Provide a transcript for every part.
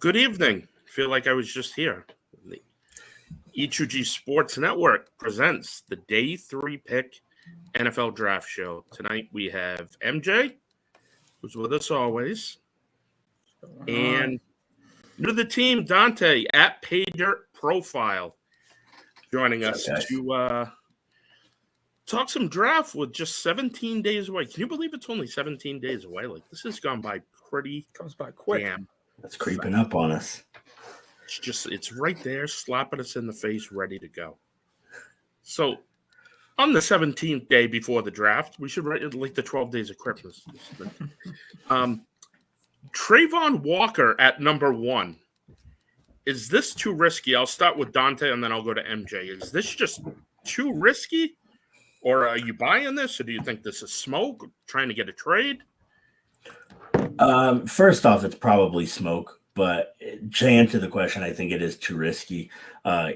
Good evening. Feel like I was just here. The E2G Sports Network presents the Day 3 Pick NFL Draft Show. Tonight we have MJ, who's with us always, and new to the team, Dante at PayDirt Profile, joining us to talk some draft with just 17 days away. Can you believe it's only 17 days away? Like, this has gone by comes by quick. Damn. That's creeping up on us. It's right there, slapping us in the face, ready to go. So, on the 17th day before the draft, we should write it like the 12 days of Christmas. Trayvon Walker at number 1. Is this too risky? I'll start with Dante and then I'll go to MJ. Is this just too risky? Or are you buying this? Or do you think this is smoke? Trying to get a trade? First off, it's probably smoke, but to answer the question, I think it is too risky.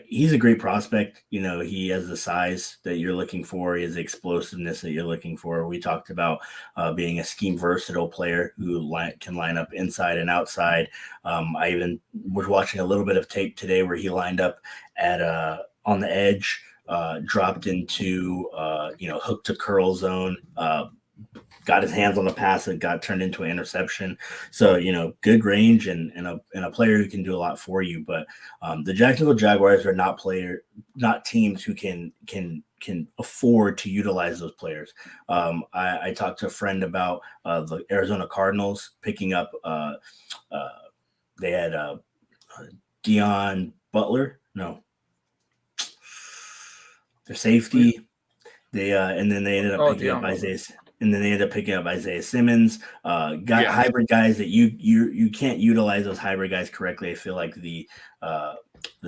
He's a great prospect. You know, he has the size that you're looking for. He has the explosiveness that you're looking for. We talked about being a scheme versatile player who can line up inside and outside. I even was watching a little bit of tape today where he lined up at on the edge, dropped into hook to curl zone. Got his hands on the pass that got turned into an interception. So, good range and a player who can do a lot for you. But the Jacksonville Jaguars are not teams who can afford to utilize those players. I talked to a friend about the Arizona Cardinals picking up. They had Deion Butler. No, their safety. And then they ended up picking up Isaiah. And then they ended up picking up Isaiah Simmons, hybrid guys that you can't utilize those hybrid guys correctly. I feel like the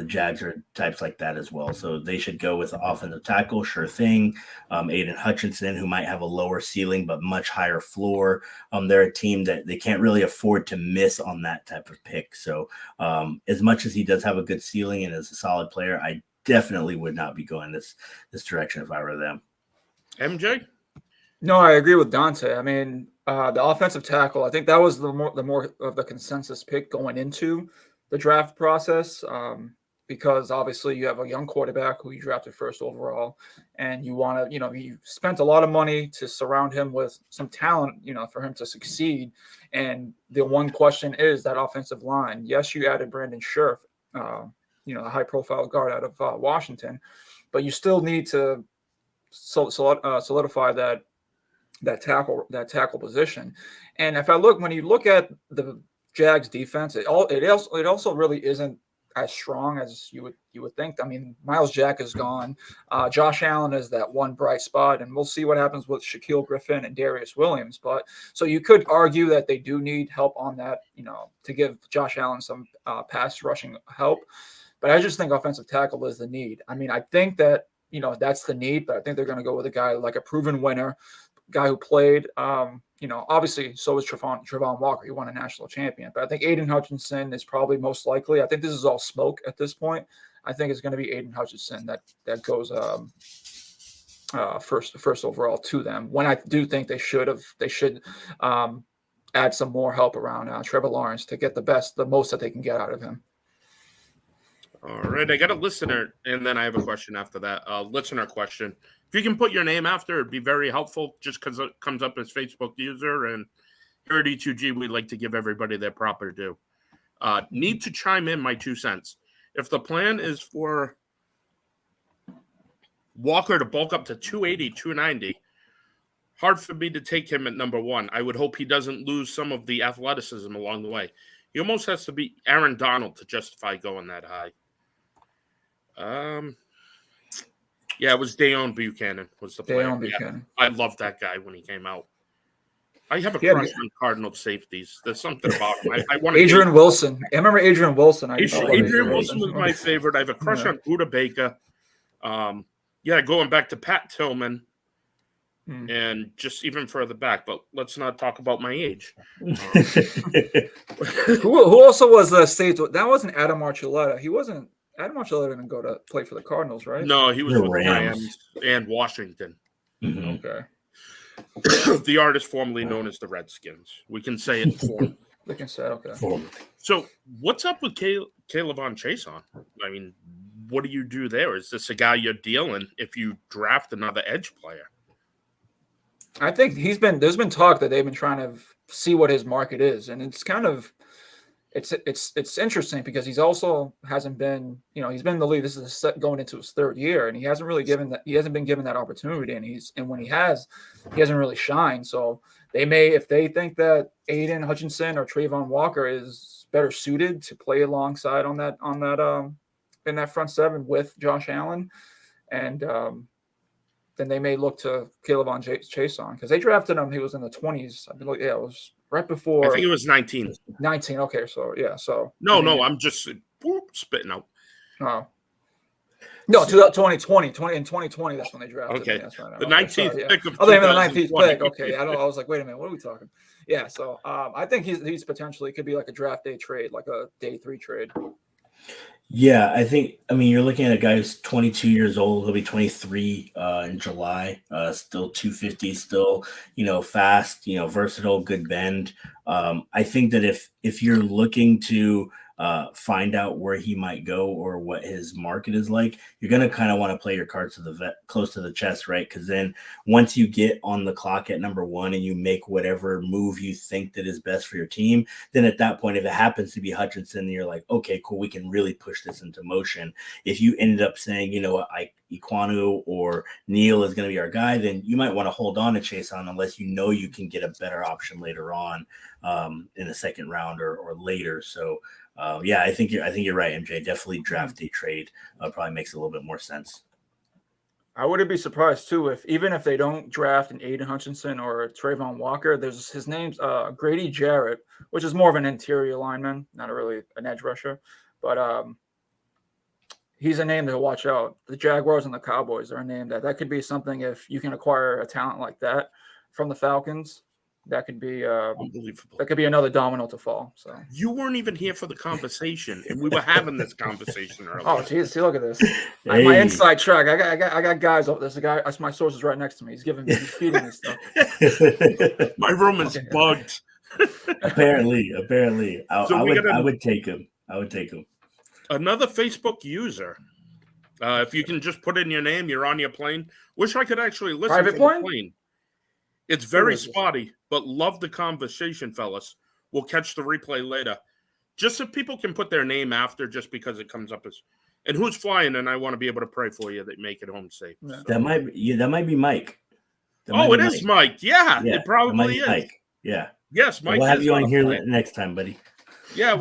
Jags are types like that as well. So they should go with the offensive tackle, sure thing. Aiden Hutchinson, who might have a lower ceiling but much higher floor. They're a team that they can't really afford to miss on that type of pick. So as much as he does have a good ceiling and is a solid player, I definitely would not be going this direction if I were them. MJ? No, I agree with Dante. I mean, the offensive tackle, I think that was the more of the consensus pick going into the draft process, because obviously you have a young quarterback who you drafted first overall, and you want to, you spent a lot of money to surround him with some talent, for him to succeed. And the one question is that offensive line. Yes, you added Brandon Scherf, a high-profile guard out of Washington, but you still need to solidify that tackle position. And when you look at the Jags defense, it also really isn't as strong as you would think. I mean, Myles Jack is gone. Josh Allen is that one bright spot, and we'll see what happens with Shaquille Griffin and Darius Williams. But so you could argue that they do need help on that, to give Josh Allen some pass rushing help. But I just think offensive tackle is the need. I mean, I think that that's the need, but I think they're going to go with a guy like a proven winner, guy who played, obviously so is Trayvon Walker. He won a national champion, but I think Aiden Hutchinson is probably most likely. I think this is all smoke at this point. I think it's going to be Aiden Hutchinson that goes first overall to them. When I do think they should add some more help around Trevor Lawrence to get the most that they can get out of him. All right, I got a listener, and then I have a question after that. Listener question. If you can put your name after, it'd be very helpful, just because it comes up as Facebook user. And here at E2G, we like to give everybody their proper due. Need to chime in my 2 cents. If the plan is for Walker to bulk up to 280, 290, hard for me to take him at number 1. I would hope he doesn't lose some of the athleticism along the way. He almost has to be Aaron Donald to justify going that high. Yeah, it was Deion Buchanan was the player. Buchanan. Yeah, I loved that guy when he came out. I have a crush on Cardinal safeties. There's something about him. I want Adrian Wilson. I remember Adrian Wilson. Adrian Wilson was my favorite. I have a crush on Buda Baker. Going back to Pat Tillman. And just even further back, but let's not talk about my age. Who also was the state? That wasn't Adam Archuleta. Adam Archuleta didn't go to play for the Cardinals, right? No, he was with the Rams and Washington. Mm-hmm. Okay. The artist formerly known as the Redskins. We can say it for said, okay. So what's up with Caleb on Chase on? I mean, what do you do there? Is this a guy you're dealing if you draft another edge player? I think there's been talk that they've been trying to see what his market is, and it's kind of it's interesting because he's also hasn't been, he's been in the league. This is going into his third year, and he hasn't been given that opportunity, and when he hasn't really shined. So they may, if they think that Aiden Hutchinson or Trayvon Walker is better suited to play alongside on that in that front seven with Josh Allen, and then they may look to Caleb on Chase on, because they drafted him. He was in the 20s. I believe, yeah, it was right before. I think it was 19. 19. Okay, so yeah, so no, I'm just spitting out. Oh. No, 2020. In 2020, that's when they drafted. Okay, that's right. The 19th pick of the 19th pick. Okay, I was like, wait a minute, what are we talking? Yeah, so I think he's potentially could be like a draft day trade, like a day 3 trade. Yeah, I mean, you're looking at a guy who's 22 years old. He'll be 23 in July. Still 250, still, fast, versatile, good bend. I think that if you're looking to find out where he might go or what his market is like, you're going to kind of want to play your cards close to the chest, right? Because then once you get on the clock at number 1 and you make whatever move you think that is best for your team, then at that point, if it happens to be Hutchinson, you're like, okay, cool, we can really push this into motion. If you ended up saying, Iquanu or Neal is going to be our guy, then you might want to hold on to Chase on unless you can get a better option later on in the second round or later. So I think you're right, MJ. Definitely draft a trade probably makes a little bit more sense. I wouldn't be surprised too even if they don't draft an Aiden Hutchinson or Trayvon Walker. There's his name's Grady Jarrett, which is more of an interior lineman, not really an edge rusher, but he's a name to watch out. The Jaguars and the Cowboys are a name that could be something. If you can acquire a talent like that from the Falcons, that could be unbelievable. That could be another domino to fall. So you weren't even here for the conversation, and we were having this conversation earlier. Oh, geez, see, look at this. Hey. My inside track. I got guys. There's a guy. That's my source is right next to me. He's feeding me stuff. My room is bugged. Apparently, I would take him. Another Facebook user. If you can just put in your name, you're on your plane. Wish I could actually listen Private to plane? the plane. It's very spotty, but love the conversation, fellas. We'll catch the replay later. Just if people can put their name after, just because it comes up as, and who's flying, and I want to be able to pray for you that make it home safe. Yeah. So. That might be Mike. It is Mike. Yeah, it probably is. Mike. Yeah. Yes, Mike. We'll have you on here next time, buddy. Yeah,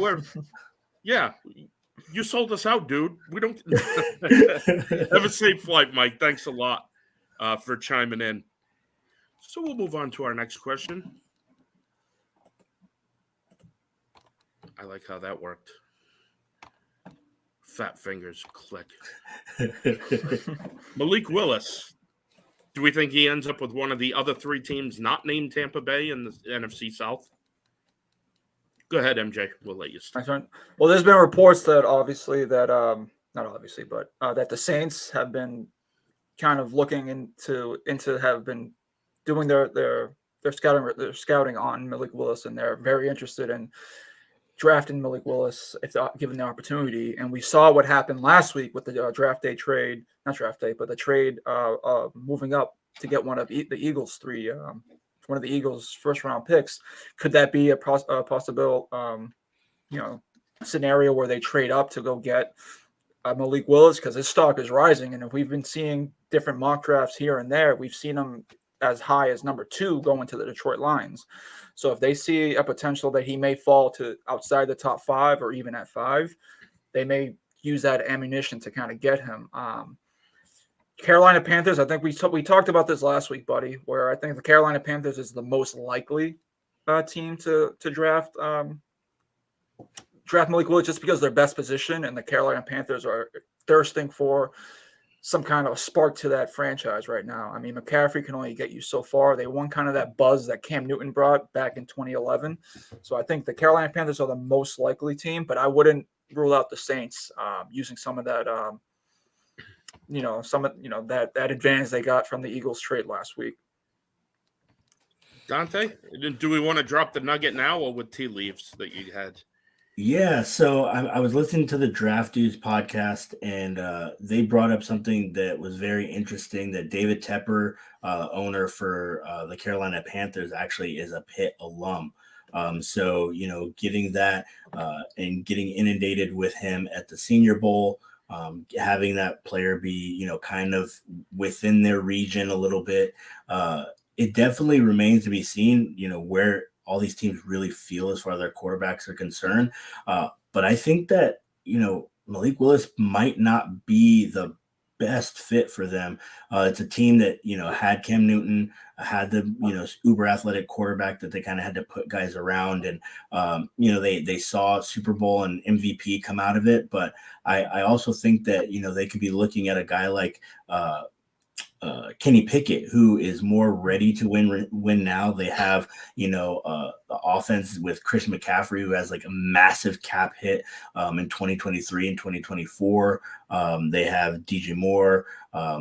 you sold us out, dude. We don't have a safe flight, Mike. Thanks a lot for chiming in. So we'll move on to our next question. I like how that worked. Fat fingers click. Malik Willis. Do we think he ends up with one of the other 3 teams not named Tampa Bay in the NFC South? Go ahead, MJ. We'll let you start. Well, there's been reports that that the Saints have been kind of looking into have been doing their scouting on Malik Willis, and they're very interested in drafting Malik Willis if given the opportunity. And we saw what happened last week with the the trade moving up to get one of the Eagles' one of the Eagles' first round picks. Could that be a possible scenario where they trade up to go get Malik Willis, because his stock is rising? And if we've been seeing different mock drafts here and there, we've seen him as high as number 2 going to the Detroit Lions. So if they see a potential that he may fall to outside the top 5 or even at 5, they may use that ammunition to kind of get him. Carolina Panthers, I think we talked about this last week, buddy, where I think the Carolina Panthers is the most likely team to draft Malik Willis, just because they're best position, and the Carolina Panthers are thirsting for some kind of a spark to that franchise right now. I mean, McCaffrey can only get you so far. They won kind of that buzz that Cam Newton brought back in 2011. So I think the Carolina Panthers are the most likely team, but I wouldn't rule out the Saints using some of that, that advantage they got from the Eagles trade last week. Dante, do we want to drop the nugget now or with tea leaves that you had? Yeah, so I was listening to the Draft Dudes podcast, and they brought up something that was very interesting. That David Tepper, owner for the Carolina Panthers, actually is a Pitt alum. So getting that and getting inundated with him at the Senior Bowl, having that player be kind of within their region a little bit, it definitely remains to be seen. Where all these teams really feel as far as their quarterbacks are concerned. But I think that, Malik Willis might not be the best fit for them. It's a team that, had Cam Newton, had the, uber athletic quarterback that they kind of had to put guys around. And, they saw Super Bowl and MVP come out of it. But I also think that, they could be looking at a guy like, Kenny Pickett, who is more ready to win now. They have, the offense with Chris McCaffrey, who has like a massive cap hit in 2023 and 2024. They have DJ Moore, a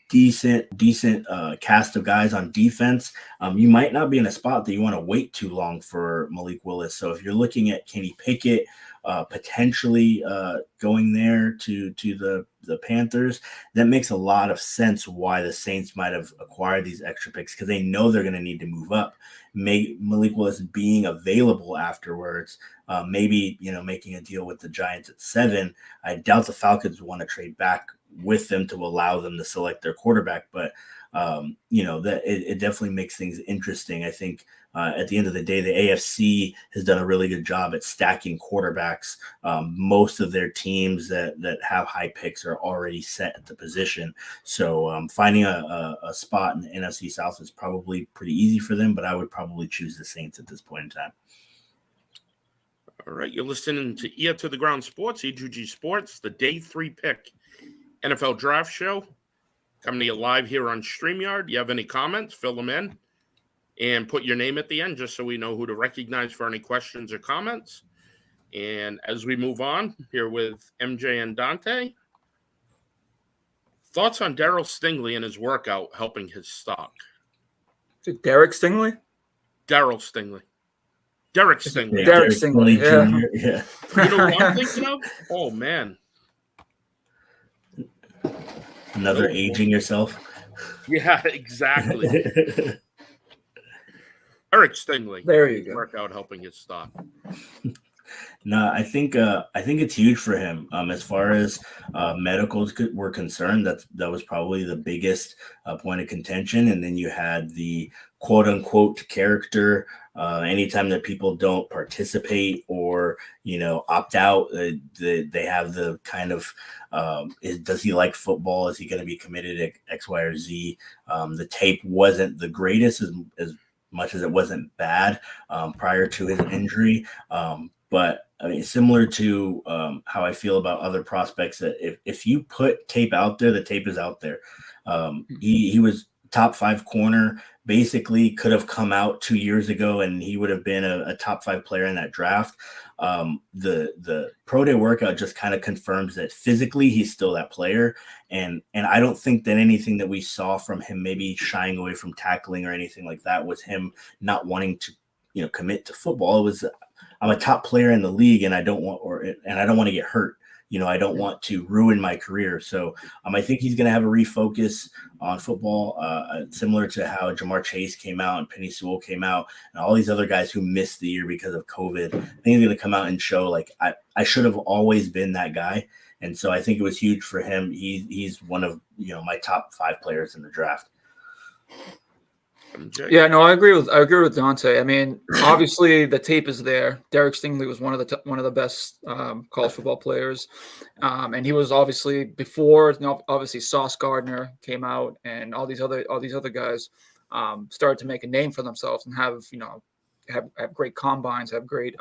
decent cast of guys on defense. You might not be in a spot that you want to wait too long for Malik Willis. So if you're looking at Kenny Pickett, potentially going there to the Panthers, that makes a lot of sense why the Saints might have acquired these extra picks, because they know they're going to need to move up. Malik Willis being available afterwards, maybe making a deal with the Giants at 7. I doubt the Falcons want to trade back with them to allow them to select their quarterback, but that it definitely makes things interesting. I think at the end of the day, the AFC has done a really good job at stacking quarterbacks. Most of their teams that have high picks are already set at the position. So finding a spot in the NFC South is probably pretty easy for them, but I would probably choose the Saints at this point in time. All right, you're listening to Ear to the Ground Sports, E2G Sports, the Day 3 pick NFL Draft Show. Coming to you live here on StreamYard. You have any comments, fill them in and put your name at the end just so we know who to recognize for any questions or comments. And as we move on here with MJ and Dante, thoughts on Darryl Stingley and his workout helping his stock? Is it Derek Stingley? Darryl Stingley. Derek Stingley. Derek Stingley, yeah. You know what I'm thinking of? Oh, man. Another aging yourself. Yeah, exactly. Eric Stingley. There you go. Workout helping his stock. No, I think it's huge for him. As far as medicals were concerned, that was probably the biggest point of contention. And then you had the quote unquote character. Anytime that people don't participate or opt out, they have the kind of does he like football? Is he going to be committed to X, Y, or Z? The tape wasn't the greatest as much as it wasn't bad prior to his injury. But I mean, similar to how I feel about other prospects, that if you put tape out there, the tape is out there. He was top 5 corner, basically could have come out 2 years ago and he would have been a top 5 player in that draft. The pro day workout just kind of confirms that physically he's still that player. And I don't think that anything that we saw from him, maybe shying away from tackling or anything like that, was him not wanting to, commit to football. It was, I'm a top player in the league and I don't want to get hurt. I don't want to ruin my career. So I think he's going to have a refocus on football, similar to how Jamar Chase came out and Penny Sewell came out and all these other guys who missed the year because of COVID. I think he's going to come out and show like, I should have always been that guy. And so I think it was huge for him. He's one of, my top 5 players in the draft. Yeah, no, I agree with Dante. I mean, obviously the tape is there. Derek Stingley was one of the best college football players, and he was obviously before. Obviously, Sauce Gardner came out, and all these other guys started to make a name for themselves and have great combines, have great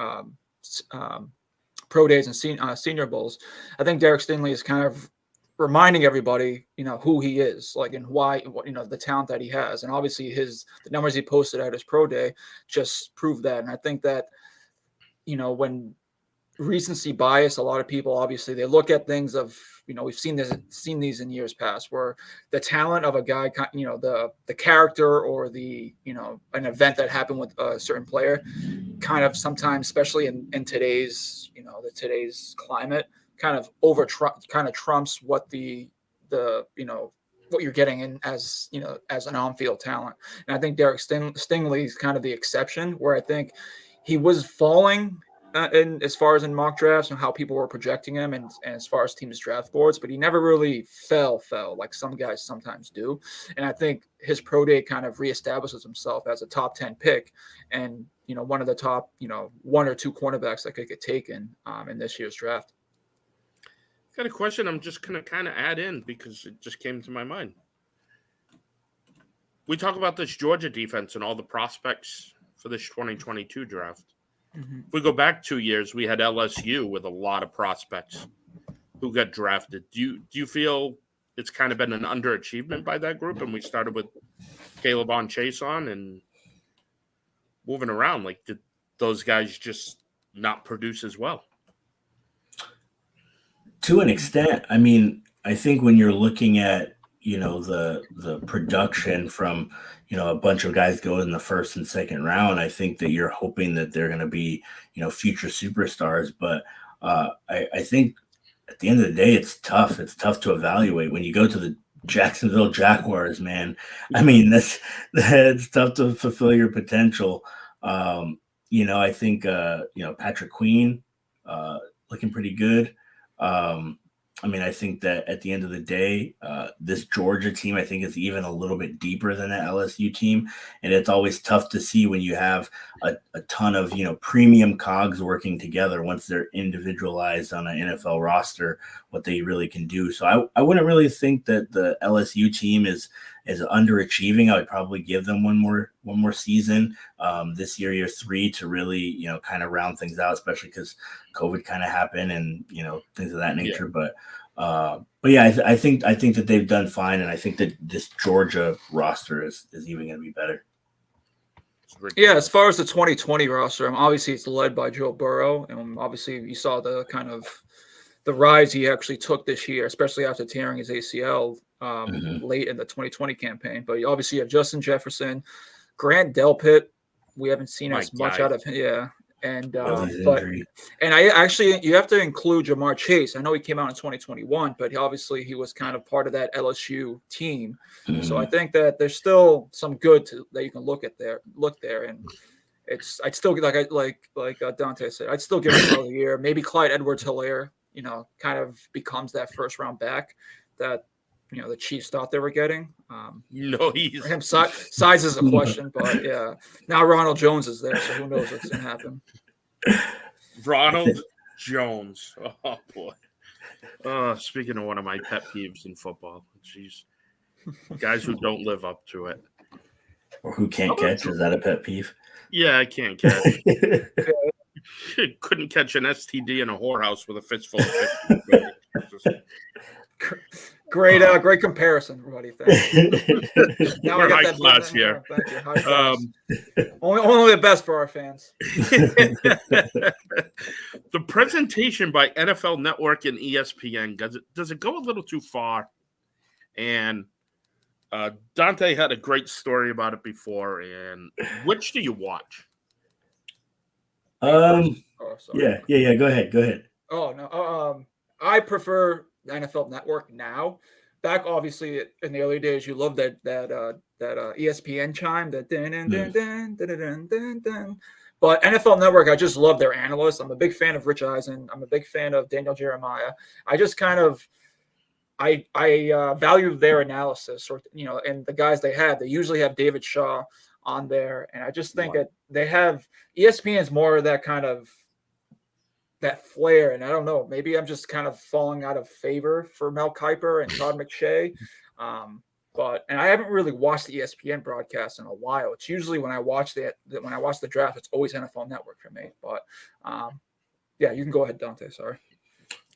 pro days and senior bowls. I think Derek Stingley is kind of reminding everybody, who he is, like, and why, the talent that he has. And obviously the numbers he posted at his pro day just proved that. And I think that, when recency bias. A lot of people, obviously, they look at things of, we've seen these in years past, where the talent of a guy, the character or the, an event that happened with a certain player, kind of sometimes, especially in today's, today's climate, kind of trumps what what you're getting in as an on-field talent. And I think Derek Stingley is kind of the exception, where I think he was falling in as far as in mock drafts and how people were projecting him, and as far as teams' draft boards, but he never really fell like some guys sometimes do. And I think his pro day kind of reestablishes himself as a top 10 pick, and one of the top one or two cornerbacks that could get taken in this year's draft. Got a question I'm just going to kind of add in because it just came to my mind. We talk about this Georgia defense and all the prospects for this 2022 draft. Mm-hmm. If we go back 2 years, we had LSU with a lot of prospects who got drafted. Do you feel it's kind of been an underachievement by that group, and we started with Caleb on Chase on and moving around? Like, did those guys just not produce as well? To an extent. I mean, I think when you're looking at, the production from, a bunch of guys go in the first and second round, I think that you're hoping that they're going to be, future superstars. But I think at the end of the day, it's tough. It's tough to evaluate when you go to the Jacksonville Jaguars, man. I mean, that's tough to fulfill your potential. I think, Patrick Queen looking pretty good. I think that at the end of the day, this Georgia team, I think, is even a little bit deeper than that LSU team. And it's always tough to see when you have a ton of, premium cogs working together once they're individualized on an NFL roster, what they really can do. So I wouldn't really think that the LSU team is underachieving. I would probably give them one more season this year 3 to really, kind of round things out, especially because COVID kind of happened and, things of that nature. Yeah. But yeah, I think that they've done fine. And I think that this Georgia roster is even going to be better. Yeah, as far as the 2020 roster, obviously it's led by Joe Burrow. And obviously you saw the kind of the rise he actually took this year, especially after tearing his ACL late in the 2020 campaign. But obviously you have Justin Jefferson, Grant Delpit. We haven't seen as much out of him. Yeah. And I actually, you have to include Jamar Chase. I know he came out in 2021, but he was kind of part of that LSU team. Mm-hmm. So I think that there's still some good that you can look there. And I'd still like Dante said, I'd still give him another year. Maybe Clyde Edwards-Helaire, kind of becomes that first round back that the Chiefs thought they were getting. For him, size is a question, but yeah. Now Ronald Jones is there, so who knows what's going to happen. Ronald Jones. Oh, boy. Speaking of one of my pet peeves in football, jeez. Guys who don't live up to it. Or who can't catch. Is that a pet peeve? Yeah, I can't catch. Couldn't catch an STD in a whorehouse with a fistful of fish. Great comparison, everybody. Now we're high class here. Thank you. High class. Only the best for our fans. The presentation by NFL Network and ESPN, does it go a little too far? And Dante had a great story about it before. And which do you watch? Yeah. Go ahead. Oh no. I prefer the NFL Network now. Back obviously in the early days, you loved that ESPN chime, that dun. But NFL Network, I just love their analysts. I'm a big fan of Rich Eisen. I'm a big fan of Daniel Jeremiah. I just kind of I value their analysis, or and the guys they have. They usually have David Shaw on there, and I just think that they have ESPN is more of that kind of that flair, and I don't know, maybe I'm just kind of falling out of favor for Mel Kiper and Todd McShay. But I haven't really watched the ESPN broadcast in a while. It's usually when I watch the draft, it's always NFL Network for me. But yeah, you can go ahead, Dante. Sorry.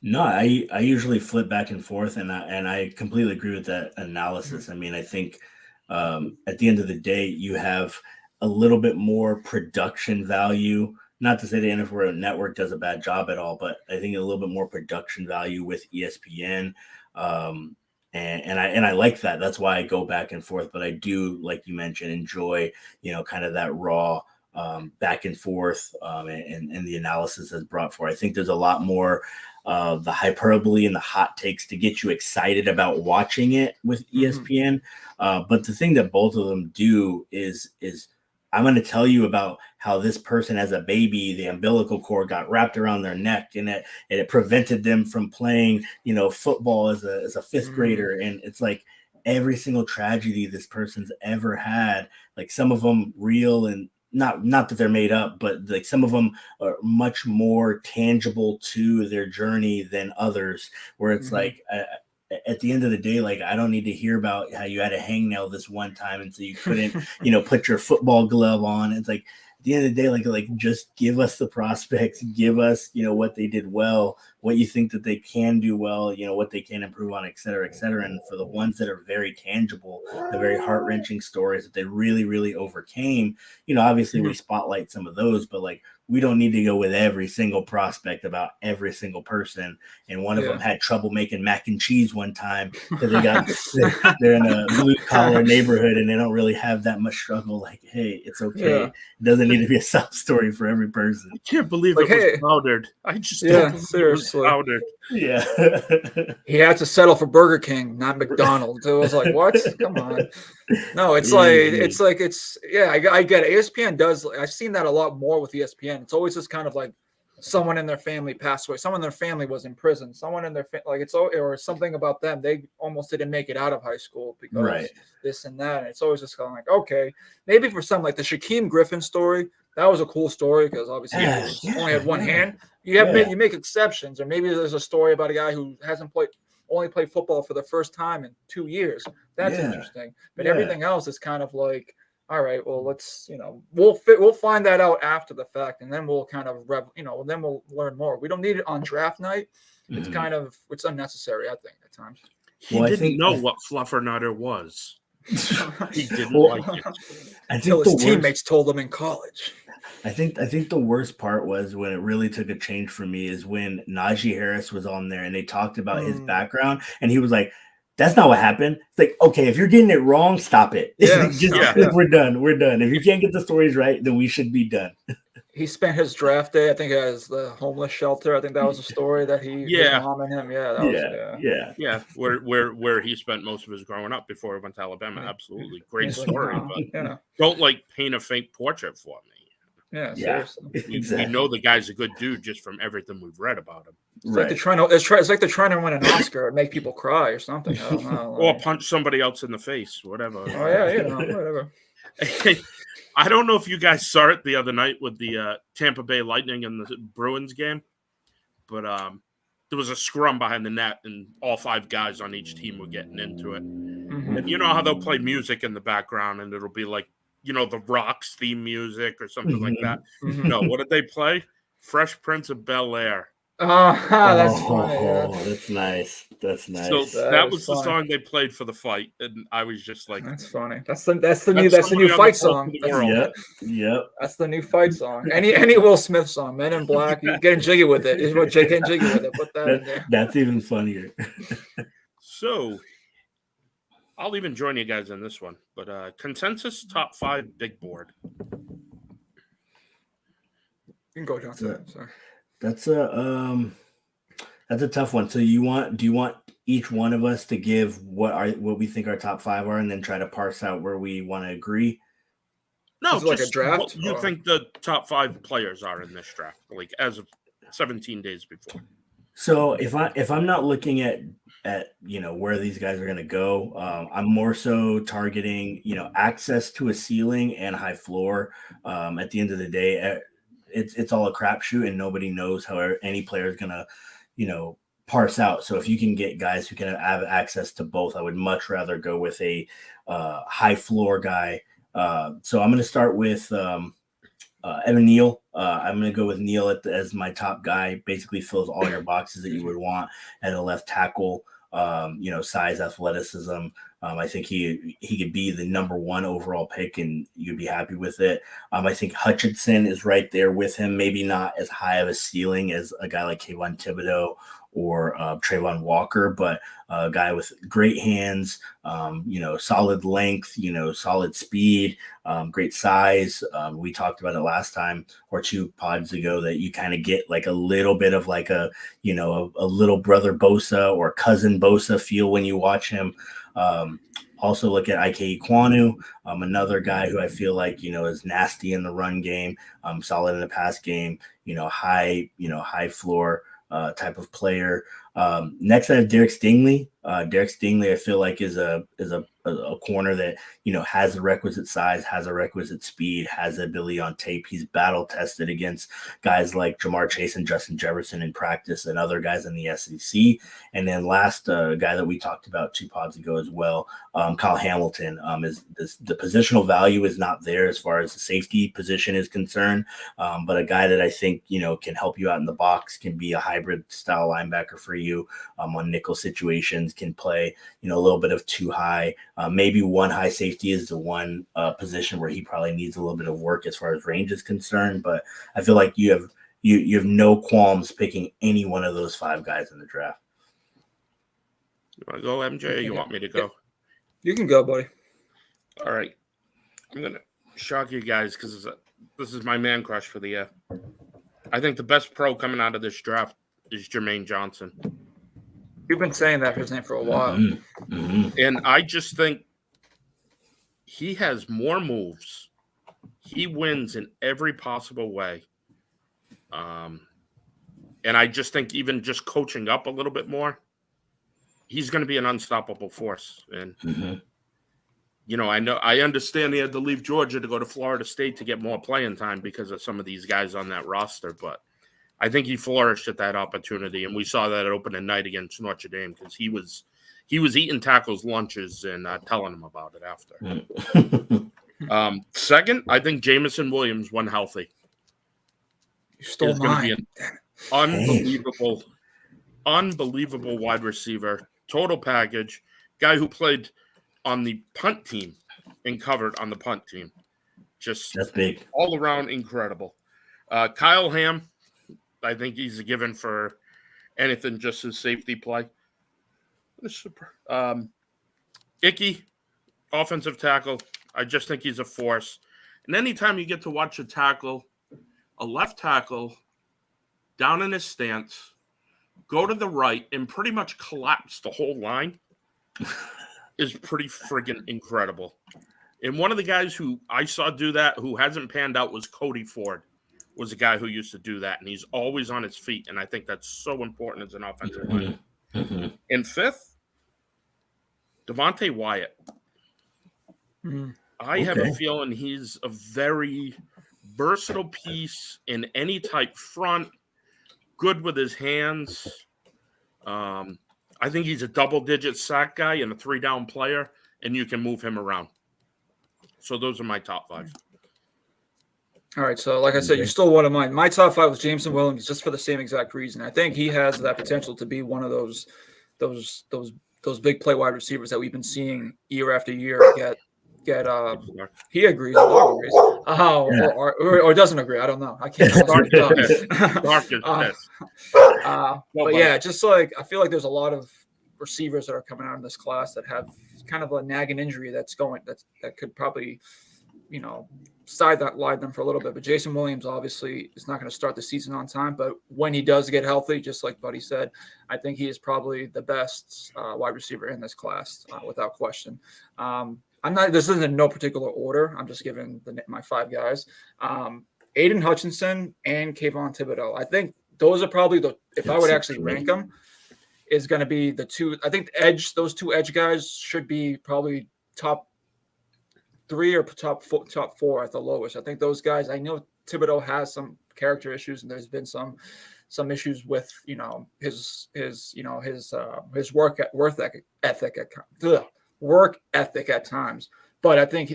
No, I usually flip back and forth, and I completely agree with that analysis. I mean, I think at the end of the day, you have a little bit more production value not to say the NFL Network does a bad job at all, but I think a little bit more production value with ESPN. And I like that. That's why I go back and forth. But I do, like you mentioned, enjoy, kind of that raw back and forth and the analysis that's brought forth. I think there's a lot more the hyperbole and the hot takes to get you excited about watching it with ESPN. But the thing that both of them do is I'm going to tell you about how this person as a baby, the umbilical cord got wrapped around their neck and it prevented them from playing, football as a fifth grader. And it's like every single tragedy this person's ever had, like some of them real and not that they're made up, but like some of them are much more tangible to their journey than others, where it's like, at the end of the day, like I don't need to hear about how you had a hangnail this one time and so you couldn't, put your football glove on. It's like at the end of the day, like just give us the prospects, give us, what they did well, what you think that they can do well, what they can improve on, et cetera, et cetera. And for the ones that are very tangible, the very heart-wrenching stories that they really, really overcame, obviously we spotlight some of those, but like we don't need to go with every single prospect about every single person. And one of them had trouble making mac and cheese one time because they're in a blue collar neighborhood and they don't really have that much struggle. Like, hey, it's okay. It doesn't need to be a sob story for every person. I can't believe it was powdered. I just seriously. Powdered. Yeah. He had to settle for Burger King, not McDonald's. It was like, what? Come on. No, it's I get it. ESPN does. I've seen that a lot more with ESPN. It's always just kind of like someone in their family passed away. Someone in their family was in prison. Someone in their or something about them. They almost didn't make it out of high school because this and that. And it's always just kind of like, okay, maybe for some like the Shaquem Griffin story, that was a cool story because obviously he only had one hand. You make exceptions, or maybe there's a story about a guy who only played football for the first time in 2 years. That's interesting. But everything else is kind of like, all right, well, let's, we'll find that out after the fact, and then we'll kind of, then we'll learn more. We don't need it on draft night. It's it's unnecessary, I think, at times. He didn't know what Fluffernutter was. He didn't like it. Until his teammates told him in college. I think the worst part was when it really took a change for me is when Najee Harris was on there and they talked about his background and he was like, that's not what happened. It's like, okay, if you're getting it wrong, stop it. We're done. We're done. If you can't get the stories right, then we should be done. He spent his draft day, I think, as the homeless shelter. I think that was a story that his mom and him. Where he spent most of his growing up before he went to Alabama. Absolutely. Great story. But don't paint a fake portrait for me. Yeah, seriously. We know the guy's a good dude just from everything we've read about him. It's like they're trying to win an Oscar and make people cry or something. I don't know. Or punch somebody else in the face, whatever. Oh yeah, whatever. Hey, I don't know if you guys saw it the other night with the Tampa Bay Lightning and the Bruins game, but there was a scrum behind the net, and all 5 guys on each team were getting into it. And you know how they'll play music in the background, and it'll be like, the Rock's theme music or something like that. No, what did they play? Fresh Prince of Bel-Air. That's funny. That's nice. That's nice. So that was the song they played for the fight, and I was just like, "That's funny. That's the new fight song." Yep. That's the new fight song. Any Will Smith song, Men in Black, you getting jiggy with it. Is what Jake getting jiggy with it. Put that in there. That's even funnier. So, I'll even join you guys in this one, but consensus top 5 big board. You can go, John. Sorry. That's a tough one. So do you want each one of us to give what we think our top 5 are, and then try to parse out where we want to agree? No, just like a draft. What you think the top 5 players are in this draft, like as of 17 days before. So if I'm not looking at where these guys are going to go, I'm more so targeting access to a ceiling and high floor. At the end of the day, it's all a crapshoot, and nobody knows how any player is going to parse out. So if you can get guys who can have access to both, I would much rather go with a high floor guy. So I'm going to start with Evan Neal. I'm going to go with Neal as my top guy. Basically fills all your boxes that you would want at a left tackle. Size, athleticism, I think he could be the number 1 overall pick, and you'd be happy with it. I think Hutchinson is right there with him. Maybe not as high of a ceiling as a guy like Kayvon Thibodeau or Trayvon Walker, but a guy with great hands, solid length, solid speed, great size. We talked about it last time or 2 pods ago that you kind of get like a little bit of like a little brother Bosa or cousin Bosa feel when you watch him. Also look at Ike Ekwonu, another guy who I feel like, is nasty in the run game, solid in the pass game, high floor type of player. Next, I have Derek Stingley. Derek Stingley, I feel like is a corner that has the requisite size, has the requisite speed, has the ability on tape. He's battle tested against guys like Jamar Chase and Justin Jefferson in practice, and other guys in the SEC. And then last guy that we talked about 2 pods ago as well, Kyle Hamilton. The positional value is not there as far as the safety position is concerned, but a guy that I think can help you out in the box, can be a hybrid style linebacker for you on nickel situations, can play a little bit of 2 high. Maybe 1 high safety is the one position where he probably needs a little bit of work as far as range is concerned. But I feel like you have no qualms picking any one of those 5 guys in the draft. You want to go, MJ, or you want me to go? You can go, buddy. All right. I'm going to shock you guys because this is my man crush for the year. I think the best pro coming out of this draft is Jermaine Johnson. You've been saying that for his name for a while. Mm-hmm. And I just think he has more moves. He wins in every possible way. And I just think even just coaching up a little bit more, he's going to be an unstoppable force. And, I understand he had to leave Georgia to go to Florida State to get more playing time because of some of these guys on that roster. But I think he flourished at that opportunity, and we saw that at opening night against Notre Dame because he was eating tackles lunches and telling them about it after. Second, I think Jamison Williams, when healthy, is going to be an unbelievable wide receiver, total package, guy who played on the punt team and covered on the punt team. Just that's big, all around incredible. Kyle Ham. I think he's a given for anything, just his safety play. Icky, offensive tackle. I just think he's a force. And anytime you get to watch a left tackle down in his stance, go to the right, and pretty much collapse the whole line is pretty friggin' incredible. And one of the guys who I saw do that, who hasn't panned out, was Cody Ford. Was a guy who used to do that, and he's always on his feet, and I think that's so important as an offensive lineman. And fifth, Devontae Wyatt. I have a feeling he's a very versatile piece in any type front, good with his hands. I think he's a double-digit sack guy and a 3-down player, and you can move him around. So those are my top 5. All right, so like I said, you're still one of mine. My top 5 was Jameson Williams, just for the same exact reason. I think he has that potential to be one of those big play wide receivers that we've been seeing year after year get. He agrees, or doesn't agree. I don't know. I can't. But yeah, just like I feel like there's a lot of receivers that are coming out in this class that have kind of a nagging injury that could probably sideline them for a little bit. But Jason Williams obviously is not going to start the season on time. But when he does get healthy, just like Buddy said, I think he is probably the best wide receiver in this class without question. This isn't in no particular order. I'm just giving my 5 guys. Aiden Hutchinson and Kayvon Thibodeau. I think those are probably if I would actually rank them, is going to be the 2. I think those 2 edge guys should be probably top 3 or top 4 at the lowest. I think those guys. I know Thibodeau has some character issues, and there's been some issues with his work ethic at times. But I think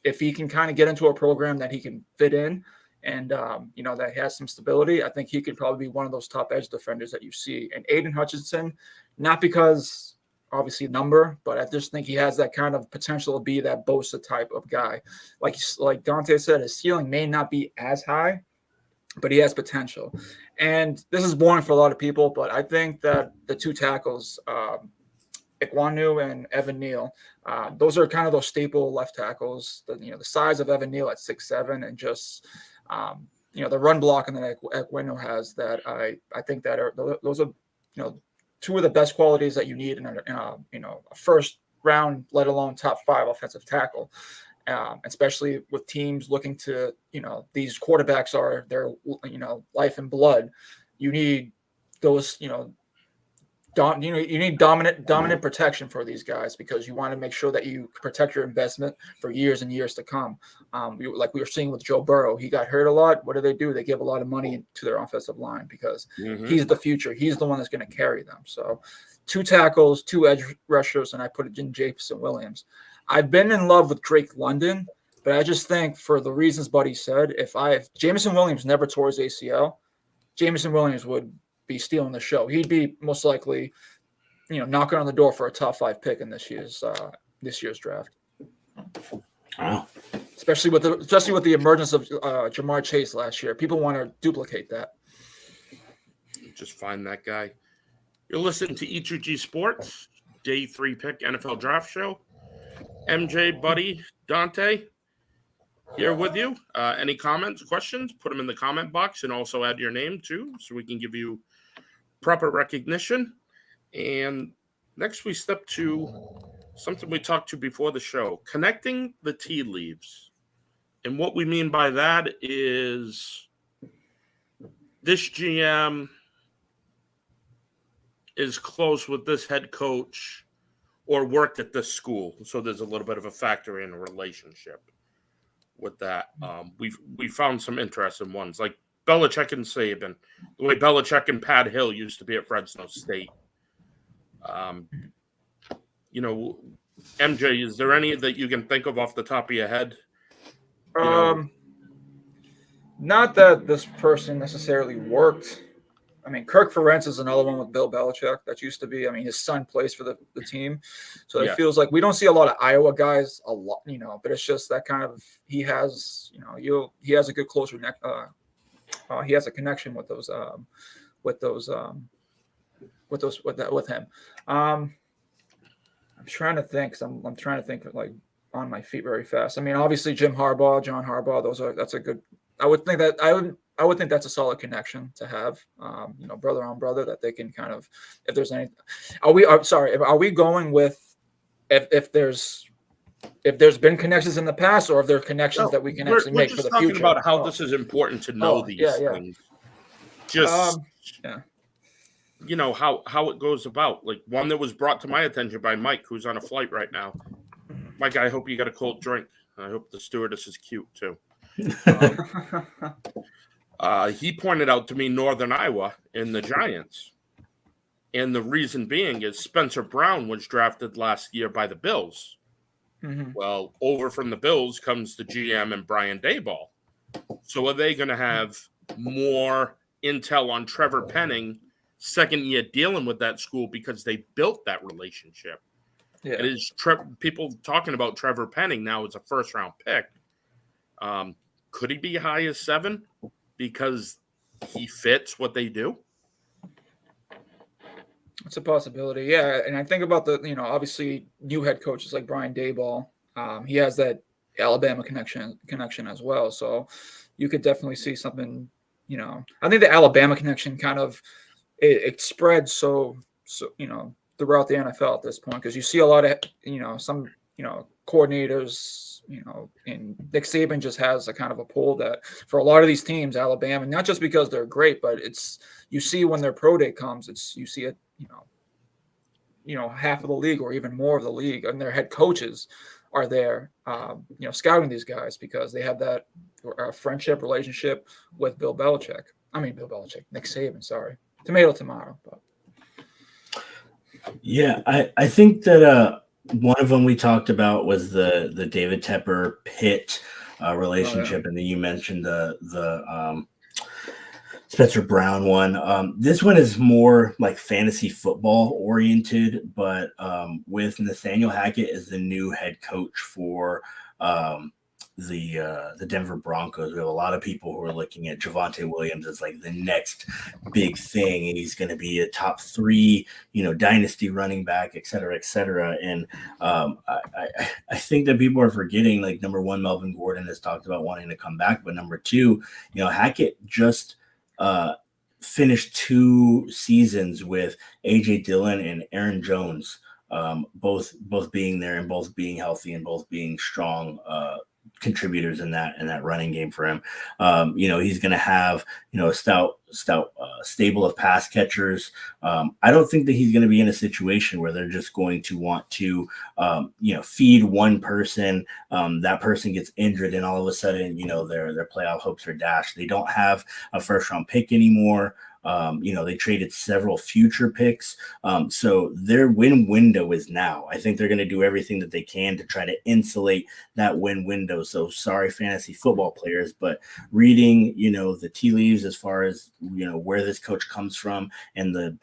if he can kind of get into a program that he can fit in, and that has some stability, I think he could probably be one of those top edge defenders that you see. And Aiden Hutchinson, not because obviously number, but I just think he has that kind of potential to be that Bosa type of guy. Like Dante said, his ceiling may not be as high, but he has potential. And this is boring for a lot of people, but I think that the two tackles, Ikwanu and Evan Neal, those are kind of those staple left tackles. The size of Evan Neal at 6'7", and just the run blocking that Ikwanu has. That I think that those are two of the best qualities that you need in a first round, let alone top 5 offensive tackle. Especially with teams looking to, these quarterbacks are their, life and blood. You need those, you need dominant protection for these guys, because you want to make sure that you protect your investment for years and years to come. Like we were seeing with Joe Burrow, he got hurt a lot. What do? They give a lot of money to their offensive line because he's the future. He's the one that's going to carry them. So 2 tackles, 2 edge rushers, and I put it in Jameson Williams. I've been in love with Drake London, but I just think, for the reasons Buddy said, if Jameson Williams never tore his ACL, Jameson Williams would be stealing the show. He'd be most likely, knocking on the door for a top 5 pick in this year's draft. Wow. Especially with the emergence of Jamar Chase last year, people want to duplicate that. Just find that guy. You're listening to E2G Sports, Day 3 pick NFL Draft Show. MJ, Buddy, Dante, here with you. Any comments, questions, put them in the comment box, and also add your name too, so we can give you proper recognition. And next we step to something we talked to before the show, connecting the tea leaves. And what we mean by that is this GM is close with this head coach or worked at this school. So there's a little bit of a factor in a relationship with that. We found some interesting ones, like Belichick and Saban, the way Belichick and Pat Hill used to be at Fresno State. MJ, is there any that you can think of off the top of your head? Not that this person necessarily worked. I mean, Kirk Ferentz is another one with Bill Belichick that used to be. I mean, his son plays for the team. So it feels like we don't see a lot of Iowa guys a lot, but it's just that kind of, he has, he has a good closer neck. He has a connection with him. I'm trying to think. I'm trying to think like on my feet very fast. I mean, obviously John Harbaugh. That's a good. I would think that's a solid connection to have. Brother on brother, that they can kind of, if there's any. Are we going with if there's been connections in the past, or if there are connections that we can actually make for the future? We're just talking about how this is important to know these things. Just how it goes about. Like one that was brought to my attention by Mike, who's on a flight right now. Mike, I hope you got a cold drink. I hope the stewardess is cute too. He pointed out to me Northern Iowa and the Giants. And the reason being is Spencer Brown was drafted last year by the Bills. Mm-hmm. Well, over from the Bills comes the GM and Brian Daboll. So are they going to have more intel on Trevor Penning second year dealing with that school because they built that relationship? Yeah. It is people talking about Trevor Penning now as a first round pick. Could he be high as 7 because he fits what they do? It's a possibility, yeah. And I think about obviously new head coaches like Brian Daboll. He has that Alabama connection as well. So you could definitely see something. I think the Alabama connection kind of it spreads so throughout the NFL at this point, because you see a lot of some coordinators. And Nick Saban just has a kind of a pull that for a lot of these teams, Alabama, not just because they're great, but you see when their pro day comes, you see it, half of the league or even more of the league, and their head coaches are there, scouting these guys because they have that friendship relationship with Nick Saban, sorry. Tomato. But. Yeah, I think that one of them we talked about was the David Tepper Pitt relationship, and then you mentioned the Spencer Brown one. This one is more like fantasy football oriented, but with Nathaniel Hackett as the new head coach for the Denver Broncos, we have a lot of people who are looking at Javonte Williams as like the next big thing, and he's going to be a top 3, dynasty running back, et cetera, et cetera. And I think that people are forgetting, like, number one, Melvin Gordon has talked about wanting to come back, but number 2, Hackett just finished 2 seasons with AJ Dillon and Aaron Jones, both being there and both being healthy and both being strong contributors in that running game for him. He's going to have a stout stable of pass catchers. I don't think that he's going to be in a situation where they're just going to want to feed one person. That person gets injured and all of a sudden their playoff hopes are dashed. They don't have a first round pick anymore. They traded several future picks. So their win window is now. I think they're going to do everything that they can to try to insulate that win window. So sorry, fantasy football players, but reading, the tea leaves as far as, where this coach comes from and the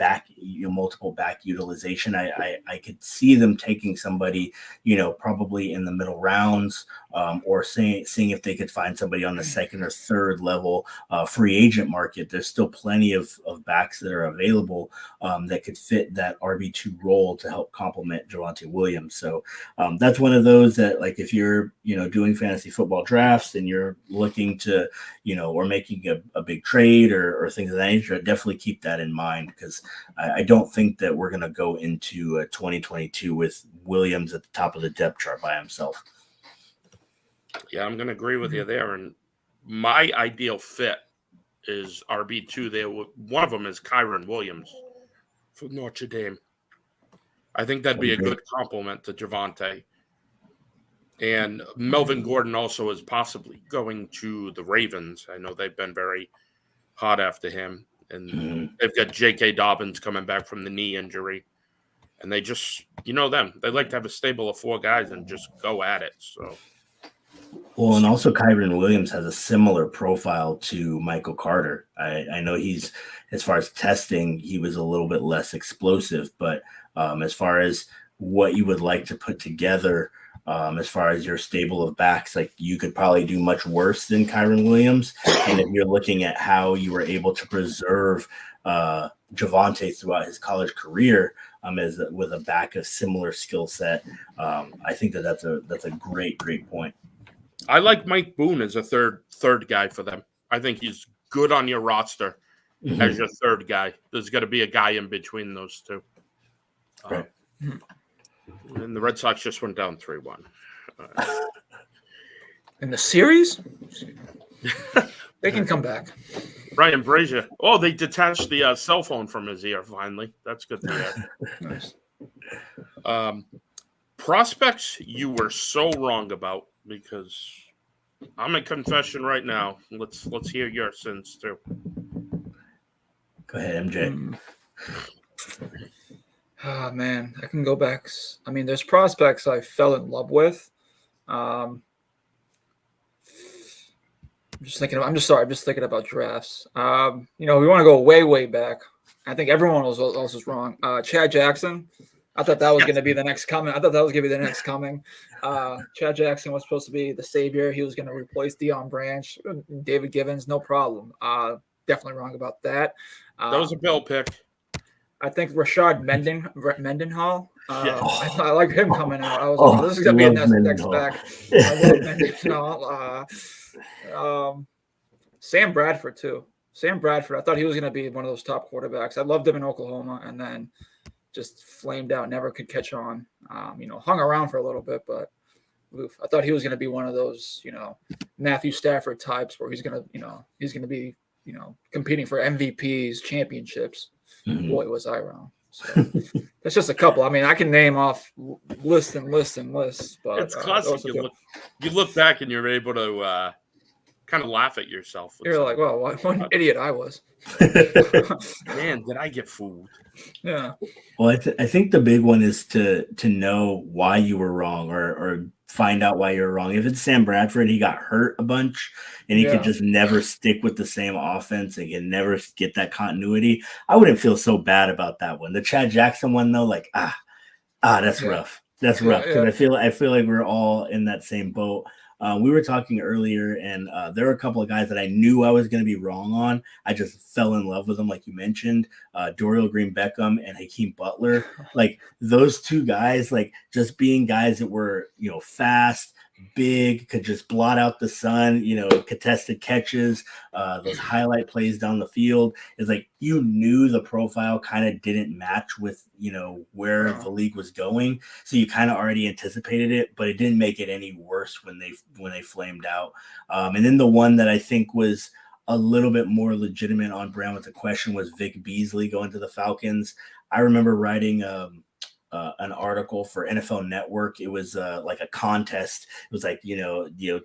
multiple back utilization, I could see them taking somebody, probably in the middle rounds, or seeing if they could find somebody on the second or third level free agent market. There's still plenty of backs that are available that could fit that RB2 role to help complement Javonte Williams. So that's one of those that, like, if you're, doing fantasy football drafts and you're looking to, or making a big trade or things of that nature, definitely keep that in mind, because I don't think that we're going to go into 2022 with Williams at the top of the depth chart by himself. Yeah, I'm going to agree with you there. And my ideal fit is RB2 there. One of them is Kyron Williams from Notre Dame. I think that'd be a good compliment to Javonte. And Melvin Gordon also is possibly going to the Ravens. I know they've been very hot after him. And they've got J.K. Dobbins coming back from the knee injury. And they just, them. They like to have a stable of 4 guys and just go at it. So. Well, and also Kyron Williams has a similar profile to Michael Carter. I know he's, as far as testing, he was a little bit less explosive, but as far as what you would like to put together, as far as your stable of backs, like, you could probably do much worse than Kyron Williams. And if you're looking at how you were able to preserve Javonte throughout his college career, with a back of similar skill set, I think that's a great point. I like Mike Boone as a third guy for them. I think he's good on your roster as your third guy. There's got to be a guy in between those two. Right. And the Red Sox just went down 3-1. In the series, they can come back. Ryan Brazier. Oh, they detached the cell phone from his ear finally. That's good to hear. Nice. Prospects you were so wrong about, because I'm in confession right now. Let's hear your sins too. Go ahead, MJ. Oh, man, I can go back. I mean, there's prospects I fell in love with. I'm just thinking about drafts. We want to go way back. I think everyone else is wrong. Chad Jackson. I thought that was going to be the next coming. Chad Jackson was supposed to be the savior. He was going to replace Deion Branch, David Givens, no problem. Definitely wrong about that. That was a Bill pick. I think Rashad Mendenhall. I like him coming out. I was like, this is going to be a next back. I love Mendenhall. Sam Bradford, too. Sam Bradford, I thought he was going to be one of those top quarterbacks. I loved him in Oklahoma, and then just flamed out, never could catch on. Hung around for a little bit, but I thought he was going to be one of those, Matthew Stafford types where he's going to be, competing for MVPs, championships. Boy, was I wrong. So that's just a couple. I mean, I can name off lists and lists and lists, but it's classic. You look back and you're able to kind of laugh at yourself. You're like, well, what an idiot I was. Man, did I get fooled? Yeah. Well, I think the big one is to know why you were wrong, or find out why you're wrong. If it's Sam Bradford, he got hurt a bunch and he could just never stick with the same offense and can never get that continuity, I wouldn't feel so bad about that one. The Chad Jackson one, though, like, that's rough. That's rough because I feel like we're all in that same boat. We were talking earlier, and there were a couple of guys that I knew I was going to be wrong on. I just fell in love with them, like you mentioned, Dorial Green-Beckham and Hakeem Butler. Like those two guys, like just being guys that were, fast, big, could just blot out the sun, contested catches, those highlight plays down the field. Is like you knew the profile kind of didn't match with, where the league was going. So you kind of already anticipated it, but it didn't make it any worse when they flamed out. And then the one that I think was a little bit more legitimate on brand with the question was Vic Beasley going to the Falcons. I remember writing an article for NFL Network. It was like a contest. It was like,